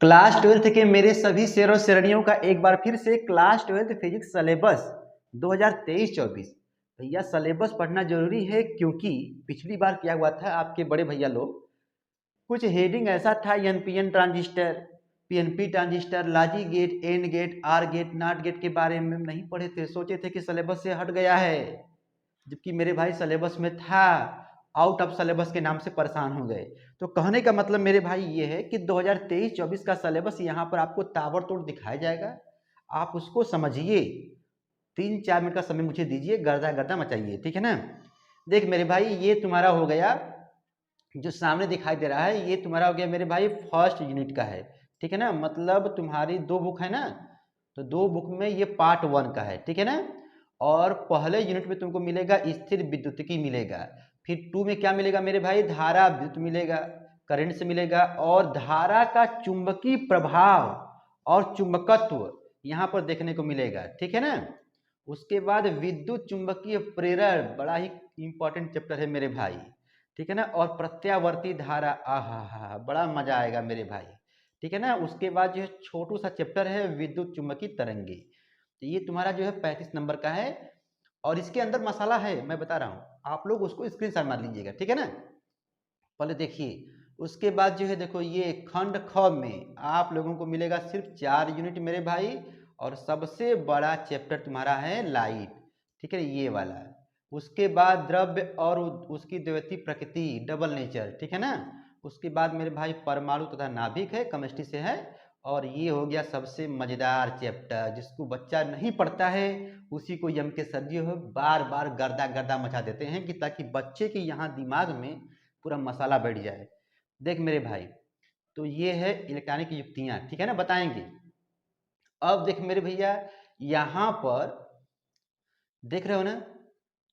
Class twelfth के मेरे सभी शेरों शेरनियों का एक बार फिर से क्लास ट्वेल्थ फिजिक्स सिलेबस 2023-24। भैया सिलेबस पढ़ना जरूरी है क्योंकि पिछली बार क्या हुआ था, आपके बड़े भैया लोग कुछ हेडिंग ऐसा था, NPN transistor, PNP transistor, logic gate, and gate, or gate, not gate के बारे में नहीं पढ़े थे। सोचे थे कि सिलेबस से हट गया है, जबकि मेरे भाई सिलेबस में था। आउट ऑफ सिलेबस के नाम से परेशान हो गए। तो कहने का मतलब मेरे भाई ये है कि 2023-24 का सिलेबस यहाँ पर आपको ताबड़तोड़ दिखाया जाएगा। आप उसको समझिए। 3-4 मिनट का समय मुझे दीजिए, गर्दा गर्दा मचाइए, ठीक है ना। देख मेरे भाई, ये तुम्हारा हो गया, जो सामने दिखाई दे रहा है ये तुम्हारा हो गया मेरे भाई फर्स्ट यूनिट का है, ठीक है ना। मतलब तुम्हारी 2 बुक है ना, तो 2 बुक में ये पार्ट 1 का है, ठीक है ना। और पहले यूनिट में तुमको मिलेगा स्थिर विद्युतिकी मिलेगा, फिर 2 में क्या मिलेगा मेरे भाई, धारा विद्युत मिलेगा, करंट से मिलेगा, और धारा का चुंबकीय प्रभाव और चुंबकत्व यहाँ पर देखने को मिलेगा, ठीक है ना। उसके बाद विद्युत चुंबकीय प्रेरण, बड़ा ही इंपॉर्टेंट चैप्टर है मेरे भाई, ठीक है ना। और प्रत्यावर्ती धारा, आहा बड़ा मजा आएगा मेरे भाई, ठीक है ना। उसके बाद जो है छोटू सा चैप्टर है विद्युत चुंबकीय तरंगे, तो ये तुम्हारा जो है 35 नंबर का है। और इसके अंदर मसाला है, मैं बता रहा हूँ, आप लोग उसको स्क्रीनशॉट मार लीजिएगा, ठीक है ना। पहले देखिए, उसके बाद जो है देखो, ये खंड ख में आप लोगों को मिलेगा सिर्फ 4 यूनिट मेरे भाई। और सबसे बड़ा चैप्टर तुम्हारा है लाइट, ठीक है, ये वाला। उसके बाद द्रव्य और उसकी द्वितीय प्रकृति, डबल नेचर, ठीक है ना। उसके बाद मेरे भाई परमाणु तथा नाभिक है, केमिस्ट्री से है। और ये हो गया सबसे मजेदार चैप्टर, जिसको बच्चा नहीं पढ़ता है उसी को यम के सर जी हो बार बार गर्दा गर्दा मचा देते हैं, कि ताकि बच्चे के यहाँ दिमाग में पूरा मसाला बैठ जाए। देख मेरे भाई, तो ये है इलेक्ट्रॉनिक युक्तियां, ठीक है ना, बताएंगे। अब देख मेरे भैया, यहाँ पर देख रहे हो ना,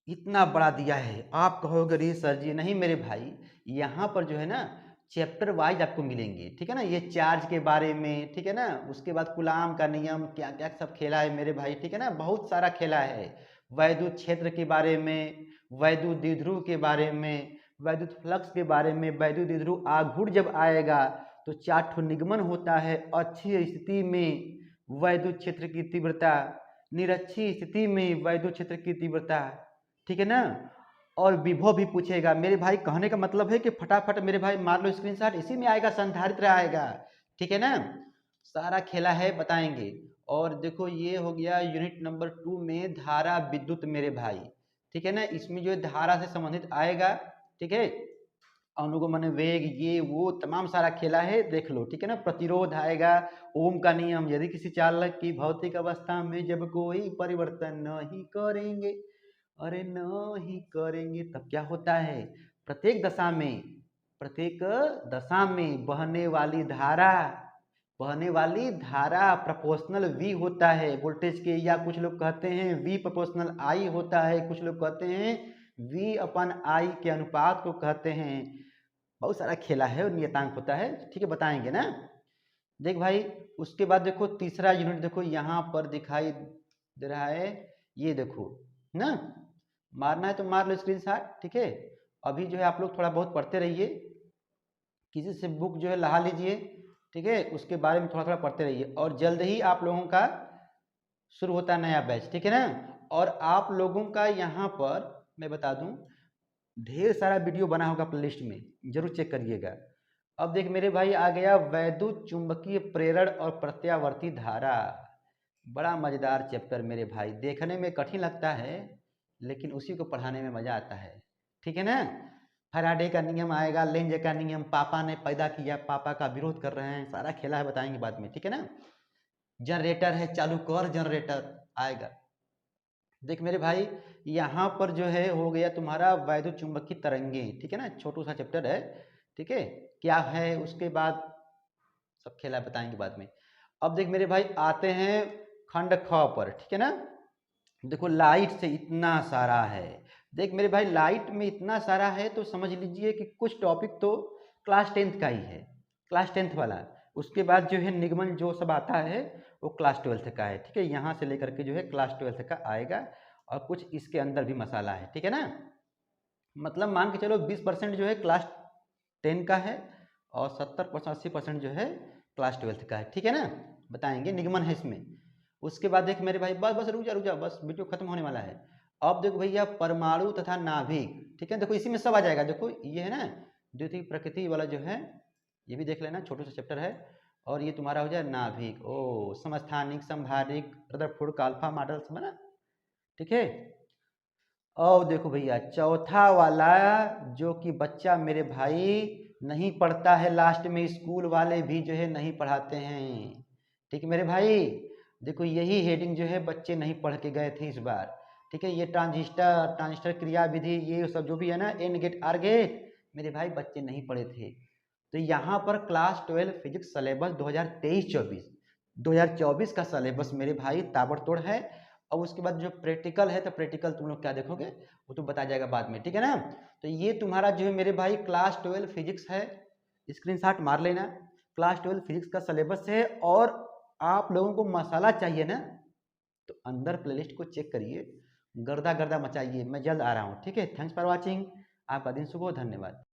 इतना बड़ा दिया है। आप कहोगे अरे सर जी, नहीं मेरे भाई, यहाँ पर जो है ना चैप्टर वाइज आपको मिलेंगे, ठीक है ना। ये चार्ज के बारे में, ठीक है ना। उसके बाद कूलाम का नियम, क्या क्या सब खेला है मेरे भाई, ठीक है ना, बहुत सारा खेला है। वैद्युत क्षेत्र के बारे में, वैद्युत द्विध्रुव के बारे में, वैद्युत फ्लक्स के बारे में। वैद्युत द्विध्रुव आघूर्ण जब आएगा तो 4 ठो निगमन होता है। अच्छी स्थिति में वैद्युत क्षेत्र की तीव्रता, निरक्षी स्थिति में वैद्युत क्षेत्र की तीव्रता, ठीक है ना। और विभव भी पूछेगा मेरे भाई। कहने का मतलब है कि फटाफट मेरे भाई मार लो स्क्रीनशॉट, इसी में आएगा, संधारित्र आएगा, ठीक है ना। सारा खेला है, बताएंगे। और देखो ये हो गया यूनिट नंबर 2 में धारा विद्युत मेरे भाई, ठीक है ना। इसमें जो है धारा से संबंधित आएगा, ठीक है। अनुगमन वेग, ये वो तमाम सारा खेला है, देख लो, ठीक है ना। प्रतिरोध आएगा, ओम का नियम, यदि किसी चालक की भौतिक अवस्था में जब कोई परिवर्तन नहीं करेंगे, अरे नहीं करेंगे, तब क्या होता है, प्रत्येक दशा में, प्रत्येक दशा में बहने वाली धारा प्रोपोर्शनल वी होता है वोल्टेज के, या कुछ लोग कहते हैं वी प्रोपोर्शनल आई होता है, कुछ लोग कहते हैं वी अपन आई के अनुपात को कहते हैं। बहुत सारा खेला है और नियतांक होता है, ठीक है, बताएंगे ना। देख भाई, उसके बाद देखो तीसरा यूनिट, देखो यहाँ पर दिखाई दे रहा है, ये देखो ना। मारना है तो मार लो स्क्रीनशॉट, ठीक है। अभी जो है आप लोग थोड़ा बहुत पढ़ते रहिए, किसी से बुक जो है लहा लीजिए, ठीक है। उसके बारे में थोड़ा थोड़ा पढ़ते रहिए, और जल्द ही आप लोगों का शुरू होता है नया बैच, ठीक है ना। और आप लोगों का यहाँ पर मैं बता दूं, ढेर सारा वीडियो बना होगा प्लेलिस्ट में, जरूर चेक करिएगा। अब देख मेरे भाई, आ गया वैद्युत चुंबकीय प्रेरण और प्रत्यावर्ती धारा। बड़ा मजेदार चैप्टर मेरे भाई, देखने में कठिन लगता है लेकिन उसी को पढ़ाने में मजा आता है, ठीक है ना। फैराडे का नियम आएगा, लेंज का नियम, पापा ने पैदा किया, पापा का विरोध कर रहे हैं, सारा खेला है, बताएंगे बाद में, ठीक है ना। जनरेटर है, चालू कर जनरेटर आएगा। देख मेरे भाई, यहाँ पर जो है हो गया तुम्हारा वैद्युत चुंबकीय तरंगे, ठीक है ना, छोटू सा चैप्टर है, ठीक है। क्या है उसके बाद सब खेला बताएंगे बाद में। अब देख मेरे भाई, आते हैं खंड ख पर, ठीक है ना। देखो लाइट से इतना सारा है। देख मेरे भाई, लाइट में इतना सारा है तो समझ लीजिए कि कुछ टॉपिक तो क्लास 10th का ही है, क्लास 10th वाला। उसके बाद जो है निगमन जो सब आता है वो क्लास 12th का है, ठीक है। यहाँ से लेकर के जो है क्लास 12th का आएगा, और कुछ इसके अंदर भी मसाला है, ठीक है ना। मतलब मान के चलो 20% जो है क्लास 10 का है, और 70% 80% जो है क्लास 12th का है, ठीक है ना, बताएंगे, निगमन है इसमें। उसके बाद देख मेरे भाई, बस बस रुक जा, बस वीडियो खत्म होने वाला है। अब देखो भैया परमाणु तथा नाभिक, ठीक है, देखो इसी में सब आ जाएगा। देखो ये है ना द्वितीय प्रकृति वाला जो है, ये भी देख लेना, छोटा सा चैप्टर है। और ये तुम्हारा हो जाए नाभिक, ओ समस्थानिक, संभारिक, रदरफोर्ड का अल्फा मॉडल, समझना, ठीक है। और देखो भैया चौथा वाला, जो कि बच्चा मेरे भाई नहीं पढ़ता है, लास्ट में स्कूल वाले भी जो है नहीं पढ़ाते हैं, ठीक है मेरे भाई। देखो यही हेडिंग जो है बच्चे नहीं पढ़ के गए थे इस बार, ठीक है। ये ट्रांजिस्टर क्रिया विधि, ये सब जो भी है ना, एन गेट आर गेट, मेरे भाई बच्चे नहीं पढ़े थे। तो यहाँ पर क्लास 12 फिजिक्स सिलेबस 2023-24, 2024 का सिलेबस मेरे भाई ताबड़तोड़ है। और उसके बाद जो प्रैक्टिकल है, तो प्रैक्टिकल तुम लोग क्या देखोगे वो तो बता जाएगा बाद में, ठीक है ना। तो ये तुम्हारा जो है मेरे भाई क्लास 12 फिजिक्स है, स्क्रीनशॉट मार लेना। क्लास 12 फिजिक्स का सिलेबस है। और आप लोगों को मसाला चाहिए ना, तो अंदर प्लेलिस्ट को चेक करिए, गर्दा गर्दा मचाइए। मैं जल्द आ रहा हूँ, ठीक है। थैंक्स फॉर वॉचिंग, आपका दिन शुभ हो, धन्यवाद।